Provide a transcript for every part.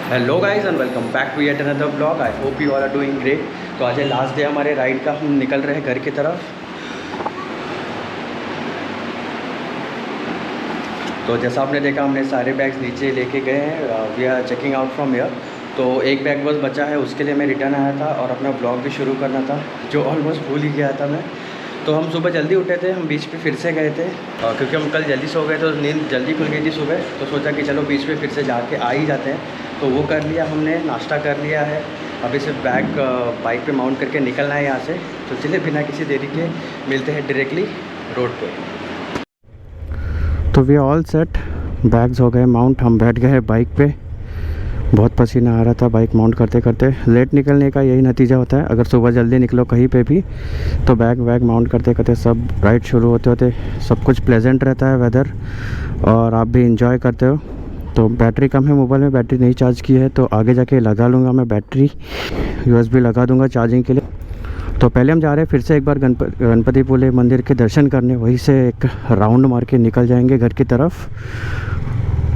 Hello guys and welcome back to yet another blog. I hope you all are doing great. तो आज है last day हमारे ride का, हम निकल रहे हैं घर की तरफ। तो जैसा आपने देखा, हमने सारे बैग्स नीचे लेके गए हैं। We are checking out from here. तो एक बैग बस बचा है, उसके लिए मैं रिटर्न आया था और अपना ब्लॉग भी शुरू करना था, जो ऑलमोस्ट भूल ही गया था मैं। तो हम सुबह जल्दी उठे थे, हम बीच पे फिर से गए थे क्योंकि हम कल जल्दी सो गए, तो नींद जल्दी खुल गई थी सुबह। तो सोचा कि चलो बीच पे फिर से जाके आ ही जाते हैं। तो वो कर लिया हमने, नाश्ता कर लिया है। अभी सिर्फ बैग बाइक पे माउंट करके निकलना है यहाँ से। तो चलिए बिना किसी देरी के मिलते हैं डायरेक्टली रोड पे। तो वी ऑल सेट, बैग्स हो गए माउंट, हम बैठ गए बाइक पे। बहुत पसीना आ रहा था बाइक माउंट करते करते। लेट निकलने का यही नतीजा होता है, अगर सुबह जल्दी निकलो कहीं पे भी तो बैग माउंट करते करते सब राइड शुरू होते होते सब कुछ प्लेजेंट रहता है वेदर, और आप भी इंजॉय करते हो। तो बैटरी कम है मोबाइल में, बैटरी नहीं चार्ज की है, तो आगे जाके लगा लूँगा मैं बैटरी, USB लगा दूँगा चार्जिंग के लिए। तो पहले हम जा रहे हैं फिर से एक बार गणपतिपुले मंदिर के दर्शन करने, वहीं से एक राउंड मार के निकल जाएंगे घर की तरफ।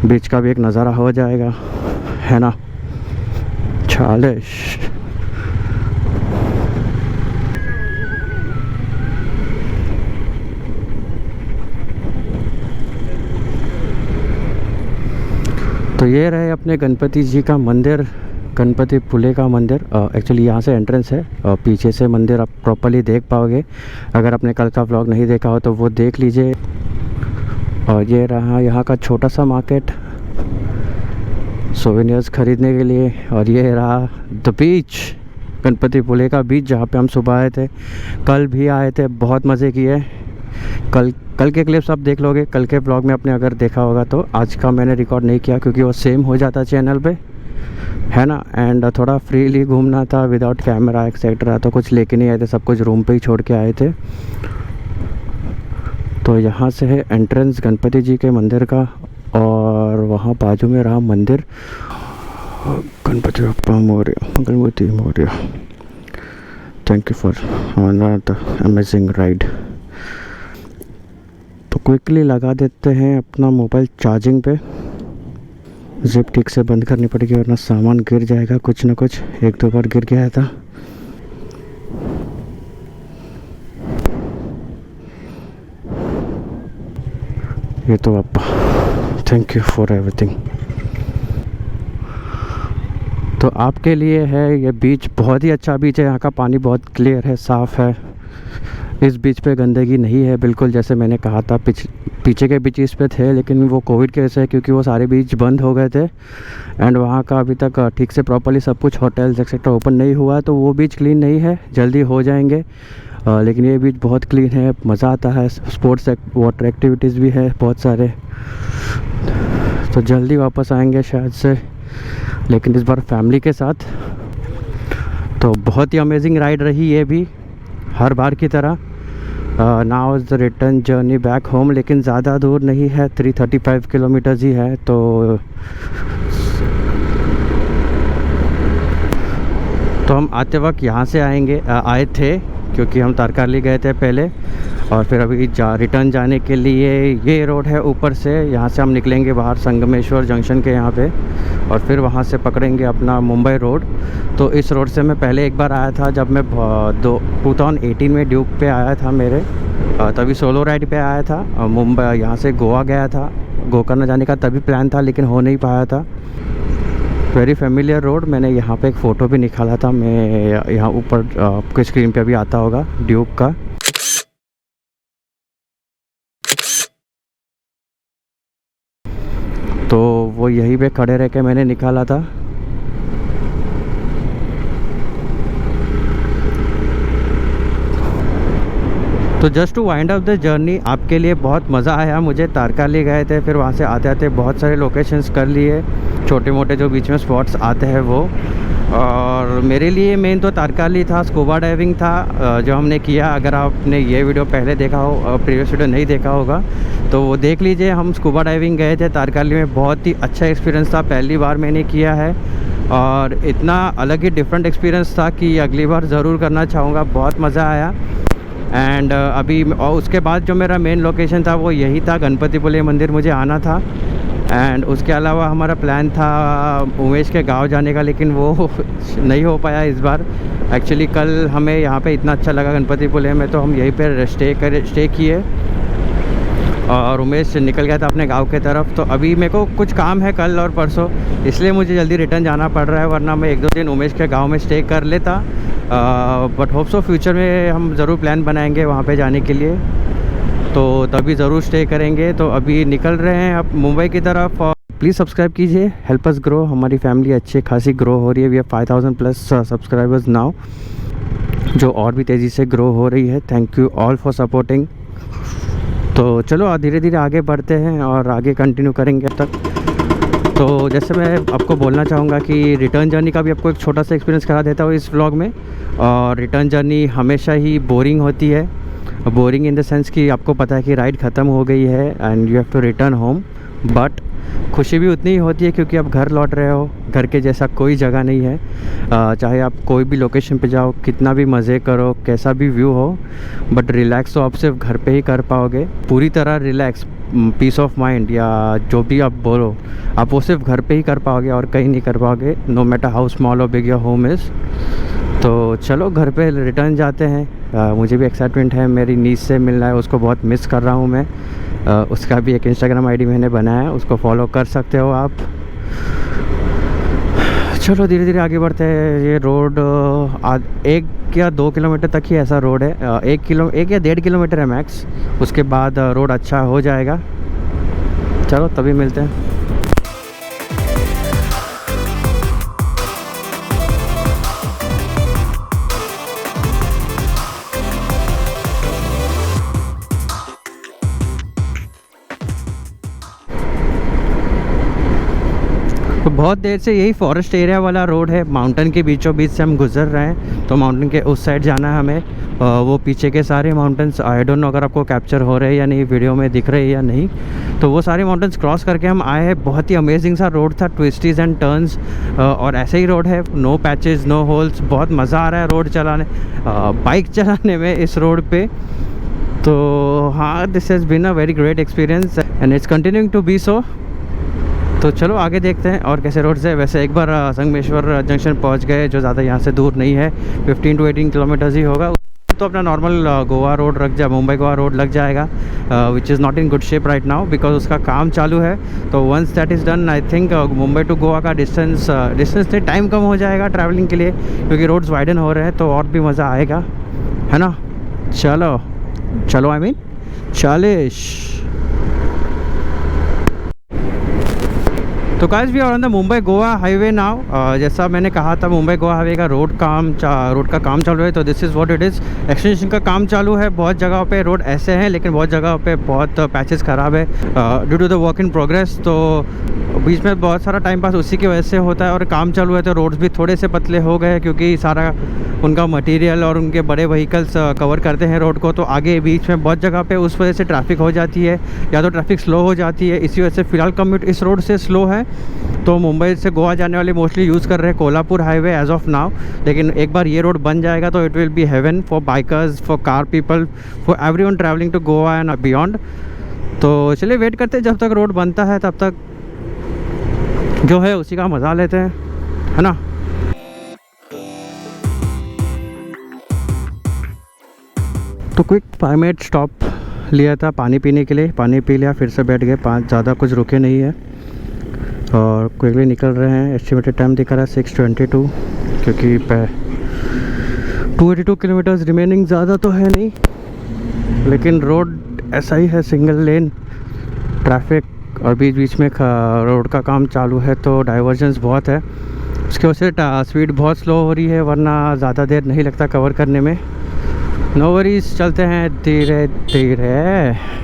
बीच का भी एक नज़ारा हो जाएगा, है ना। चालिश तो ये रहे अपने गणपति जी का मंदिर, गणपतिपुले का मंदिर। एक्चुअली यहाँ से एंट्रेंस है, पीछे से मंदिर आप प्रॉपर्ली देख पाओगे। अगर आपने कल का व्लॉग नहीं देखा हो तो वो देख लीजिए। और ये रहा यहाँ का छोटा सा मार्केट सोवेनियर्स ख़रीदने के लिए। और ये रहा द बीच, गणपतिपुले का बीच, जहाँ पे हम सुबह आए थे, कल भी आए थे, बहुत मज़े किए। कल के क्लिप्स आप देख लोगे कल के ब्लॉग में आपने अगर देखा होगा तो। आज का मैंने रिकॉर्ड नहीं किया क्योंकि वो सेम हो जाता चैनल पे, है ना। एंड थोड़ा फ्रीली घूमना था विदाउट कैमरा एक्सेट्रा, तो कुछ लेके नहीं आए थे, सब कुछ रूम पे ही छोड़ के आए थे। तो यहाँ से है एंट्रेंस गणपति जी के मंदिर का, और वहाँ बाजू में रहा मंदिर। Ganpati Bappa Morya, Ganpati Morya. Thank you for the amazing ride. तो क्विकली लगा देते हैं अपना मोबाइल चार्जिंग पे। जिप ठीक से बंद करनी पड़ेगी वरना सामान गिर जाएगा, कुछ ना कुछ। एक दो बार गिर गया था। ये तो पापा, थैंक यू फॉर एवरीथिंग। तो आपके लिए है ये बीच, बहुत ही अच्छा बीच है। यहाँ का पानी बहुत क्लियर है, साफ़ है। इस बीच पे गंदगी नहीं है बिल्कुल, जैसे मैंने कहा था। पीछे के बीचेस पे थे, लेकिन वो कोविड की वजह से, क्योंकि वो सारे बीच बंद हो गए थे एंड वहाँ का अभी तक ठीक से प्रॉपर्ली सब कुछ होटल्स एक्सेट्रा ओपन नहीं हुआ, तो वो बीच क्लीन नहीं है, जल्दी हो जाएंगे। लेकिन ये बीच बहुत क्लीन है, मज़ा आता है। स्पोर्ट्स वाटर एक्टिविटीज़ भी है बहुत सारे। तो जल्दी वापस आएंगे शायद से, लेकिन इस बार फैमिली के साथ। तो बहुत ही अमेजिंग राइड रही ये भी, हर बार की तरह। Now is the return journey back home, लेकिन ज़्यादा दूर नहीं है, 335 किलोमीटर्स ही है। तो हम आते वक्त यहाँ से आए थे क्योंकि हम तारकाली गए थे पहले, और फिर अभी रिटर्न जाने के लिए ये रोड है ऊपर से। यहाँ से हम निकलेंगे बाहर संगमेश्वर जंक्शन के यहाँ पे, और फिर वहाँ से पकड़ेंगे अपना मुंबई रोड। तो इस रोड से मैं पहले एक बार आया था, जब मैं 2018 में ड्यूक पे आया था मेरे, तभी सोलो राइड पे आया था। मुंबई यहाँ से गोवा गया था, गोकर्ण जाने का तभी प्लान था, लेकिन हो नहीं पाया था। Very familiar road. मैंने यहाँ पे एक फ़ोटो भी निकाला था, मैं यहाँ ऊपर आपके स्क्रीन पे भी आता होगा ड्यूक का। तो वो यहीं पे खड़े रह के मैंने निकाला था। तो just to wind up the journey, आपके लिए बहुत मज़ा आया। मुझे तारकाली गए थे, फिर वहाँ से आते आते बहुत सारे लोकेशंस कर लिए, छोटे मोटे जो बीच में स्पॉट्स आते हैं वो। और मेरे लिए मेन तो तारकाली था, स्कूबा डाइविंग था जो हमने किया। अगर आपने ये वीडियो पहले देखा हो, प्रीवियस वीडियो नहीं देखा होगा तो वो देख लीजिए। हम स्कूबा डाइविंग गए थे तारकाली में, बहुत ही अच्छा एक्सपीरियंस था, पहली बार मैंने किया है, और इतना अलग ही डिफरेंट एक्सपीरियंस था कि अगली बार ज़रूर करना चाहूँगा। बहुत मज़ा आया। एंड अभी और उसके बाद जो मेरा मेन लोकेशन था वो यही था, गणपतिपुले मंदिर मुझे आना था। एंड उसके अलावा हमारा प्लान था उमेश के गांव जाने का, लेकिन वो नहीं हो पाया इस बार। एक्चुअली कल हमें यहाँ पे इतना अच्छा लगा गणपतिपुले में, तो हम यहीं पर स्टे किए और उमेश निकल गया था अपने गांव के तरफ। तो अभी मेरे को कुछ काम है कल और परसों, इसलिए मुझे जल्दी रिटर्न जाना पड़ रहा है, वरना मैं 1-2 दिन उमेश के गांव में स्टे कर लेता। बट होप सो फ्यूचर में हम ज़रूर प्लान बनाएंगे वहाँ पे जाने के लिए, तो तभी ज़रूर स्टे करेंगे। तो अभी निकल रहे हैं अब मुंबई की तरफ। और प्लीज़ सब्सक्राइब कीजिए, हेल्प अस ग्रो। हमारी फैमिली अच्छी खासी ग्रो हो रही है। We have 5000 plus subscribers now, जो और भी तेज़ी से ग्रो हो रही है। Thank you all for supporting. तो चलो धीरे धीरे आगे बढ़ते हैं और आगे कंटिन्यू करेंगे अब तक। तो जैसे मैं आपको बोलना चाहूँगा कि रिटर्न जर्नी का भी आपको एक छोटा सा एक्सपीरियंस करा देता हूँ इस व्लॉग में। और रिटर्न जर्नी हमेशा ही बोरिंग होती है, बोरिंग इन द सेंस कि आपको पता है कि राइड ख़त्म हो गई है and you have to return home. But खुशी भी उतनी ही होती है क्योंकि आप घर लौट रहे हो। घर के जैसा कोई जगह नहीं है। चाहे आप कोई भी लोकेशन पे जाओ, कितना भी मज़े करो, कैसा भी व्यू हो, बट रिलैक्स तो आप सिर्फ घर पे ही कर पाओगे। पूरी तरह रिलैक्स, पीस ऑफ माइंड या जो भी आप बोलो, आप वो सिर्फ घर पे ही कर पाओगे और कहीं नहीं कर पाओगे, नो मैटर हाउ स्मॉल और बिग योर होम इज़। तो चलो घर पे रिटर्न जाते हैं। मुझे भी एक्साइटमेंट है, मेरी नीस से मिलना है, उसको बहुत मिस कर रहा हूँ मैं। उसका भी एक इंस्टाग्राम आईडी मैंने बनाया है, उसको फॉलो कर सकते हो आप। चलो धीरे धीरे आगे बढ़ते हैं। ये रोड 1 या 2 किलोमीटर तक ही ऐसा रोड है। 1 या 1.5 किलोमीटर है मैक्स, उसके बाद रोड अच्छा हो जाएगा। चलो तभी मिलते हैं। तो बहुत देर से यही फॉरेस्ट एरिया वाला रोड है, माउंटेन के बीचों बीच से हम गुजर रहे हैं। तो माउंटेन के उस साइड जाना है हमें। वो पीछे के सारे माउंटेन्स, आई डोंट नो अगर आपको कैप्चर हो रहे हैं या नहीं, वीडियो में दिख रहे हैं या नहीं। तो वो सारे माउंटेन्स क्रॉस करके हम आए हैं। बहुत ही अमेजिंग सा रोड था, ट्विस्टीज एंड टर्न्स, और ऐसे ही रोड है, नो पैचेस नो होल्स। बहुत मज़ा आ रहा है रोड चलाने, बाइक चलाने में इस रोड पे। तो हाँ, this has been a very great experience and it's continuing to be so. तो चलो आगे देखते हैं और कैसे रोड से। वैसे एक बार संगमेश्वर जंक्शन पहुंच गए, जो ज़्यादा यहाँ से दूर नहीं है, 15 to 18 किलोमीटर्स ही होगा। तो अपना normal Goa road Mumbai Goa road लग जाएगा, which is not in good shape right now because उसका काम चालू है। तो once that is done, I think Mumbai to Goa का डिस्टेंस से टाइम कम हो जाएगा ट्रैवलिंग के लिए, क्योंकि रोड्स वाइडन हो रहे हैं, तो और भी मज़ा आएगा, है ना। चलो आई मीन 40। तो guys we are on the Mumbai Goa highway now. जैसा मैंने कहा था, मुंबई गोवा हाईवे का रोड का काम चालू है। तो this is what it is, extension का काम चालू है। बहुत जगह पे रोड ऐसे हैं, लेकिन बहुत जगह पे बहुत पैचेस ख़राब है due to the work in progress. तो बीच में बहुत सारा टाइम पास उसी की वजह से होता है, और काम चालू है तो रोड्स भी थोड़े से पतले हो गए, क्योंकि सारा उनका मटेरियल और उनके बड़े व्हीकल्स कवर करते हैं रोड को। तो आगे बीच में बहुत जगह पे उस वजह से ट्रैफिक हो जाती है, या तो ट्रैफिक स्लो हो जाती है। इसी वजह से फ़िलहाल कम्यूट इस रोड से स्लो है। तो मुंबई से गोवा जाने वाले मोस्टली यूज़ कर रहे हैं Kolhapur highway as of now, लेकिन एक बार ये रोड बन जाएगा तो it will be heaven for bikers, for car people, for everyone travelling to Goa and beyond. तो चलिए वेट करते हैं जब तक रोड बनता है, तब तक जो है उसी का मज़ा लेते हैं, है ना। तो क्विक 5 मिनट स्टॉप लिया था पानी पीने के लिए, पानी पी लिया, फिर से बैठ गए। ज़्यादा कुछ रुके नहीं है और क्विकली निकल रहे हैं। एस्टिमेटेड टाइम दिखा रहा है 6:22, क्योंकि 282 किलोमीटर्स रिमेनिंग। ज़्यादा तो है नहीं, लेकिन रोड ऐसा ही है, सिंगल लेन, ट्रैफिक, और बीच बीच में रोड का काम चालू है, तो डाइवर्जेंस बहुत है। उसकी वजह से स्पीड बहुत स्लो हो रही है, वरना ज़्यादा देर नहीं लगता कवर करने में। नो वरीज, चलते हैं धीरे धीरे।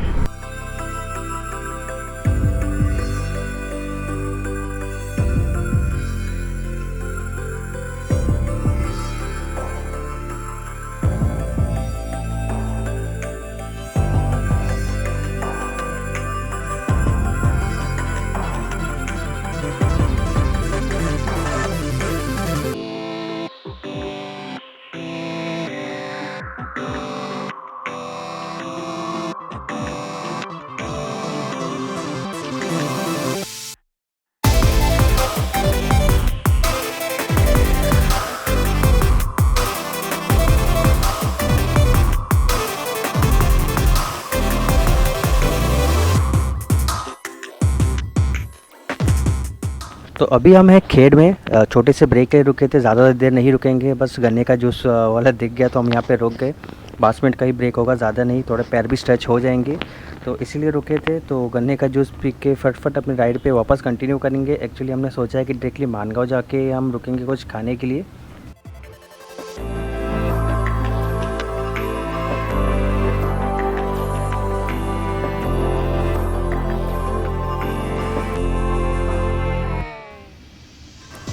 तो अभी हम हैं खेड़ में, छोटे से ब्रेक के लिए रुके थे, ज़्यादा देर नहीं रुकेंगे, बस गन्ने का जूस वाला दिख गया तो हम यहाँ पे रुक गए। 5 मिनट का ही ब्रेक होगा, ज़्यादा नहीं, थोड़े पैर भी स्ट्रेच हो जाएंगे तो इसीलिए रुके थे। तो गन्ने का जूस पी के फटफट अपनी राइड पे वापस कंटिन्यू करेंगे। एक्चुअली हमने सोचा है कि डायरेक्टली मानगांव जाके हम रुकेंगे कुछ खाने के लिए।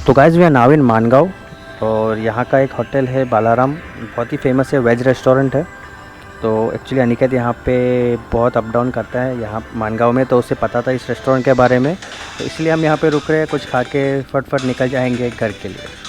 तो guys we are now in Mangaon और यहाँ का एक होटल है बालाराम, बहुत ही फेमस है, वेज रेस्टोरेंट है। तो एक्चुअली अनिकेत यहाँ पे बहुत अप डाउन करता है यहाँ मानगांव में, तो उसे पता था इस रेस्टोरेंट के बारे में, तो इसलिए हम यहाँ पे रुक रहे हैं, कुछ खा के फटफट निकल जाएंगे घर के लिए।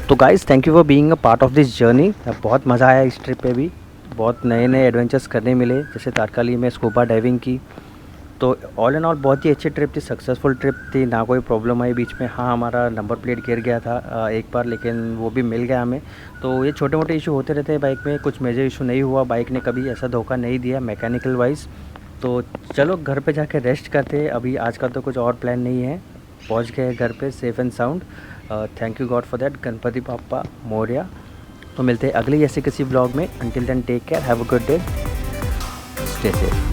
तो guys thank you for being a part of this journey. बहुत मज़ा आया इस ट्रिप पे भी, बहुत नए नए एडवेंचर्स करने मिले, जैसे तारकाली में स्कूबा डाइविंग की। तो ऑल एंड ऑल बहुत ही अच्छी ट्रिप थी, सक्सेसफुल ट्रिप थी, ना कोई प्रॉब्लम आई बीच में। हाँ हमारा नंबर प्लेट गिर गया था एक बार, लेकिन वो भी मिल गया हमें। तो ये छोटे मोटे इशू होते रहते हैं बाइक में, कुछ मेजर इशू नहीं हुआ, बाइक ने कभी ऐसा धोखा नहीं दिया मैकेनिकल वाइज। तो चलो घर पे जाके रेस्ट करते हैं, अभी आज का तो कुछ और प्लान नहीं है, पहुंच गए घर पे safe and sound. Thank you God for that, Ganpati Bappa Morya. तो मिलते हैं अगली ऐसे किसी ब्लॉग में, until then take care, have a good day, stay safe.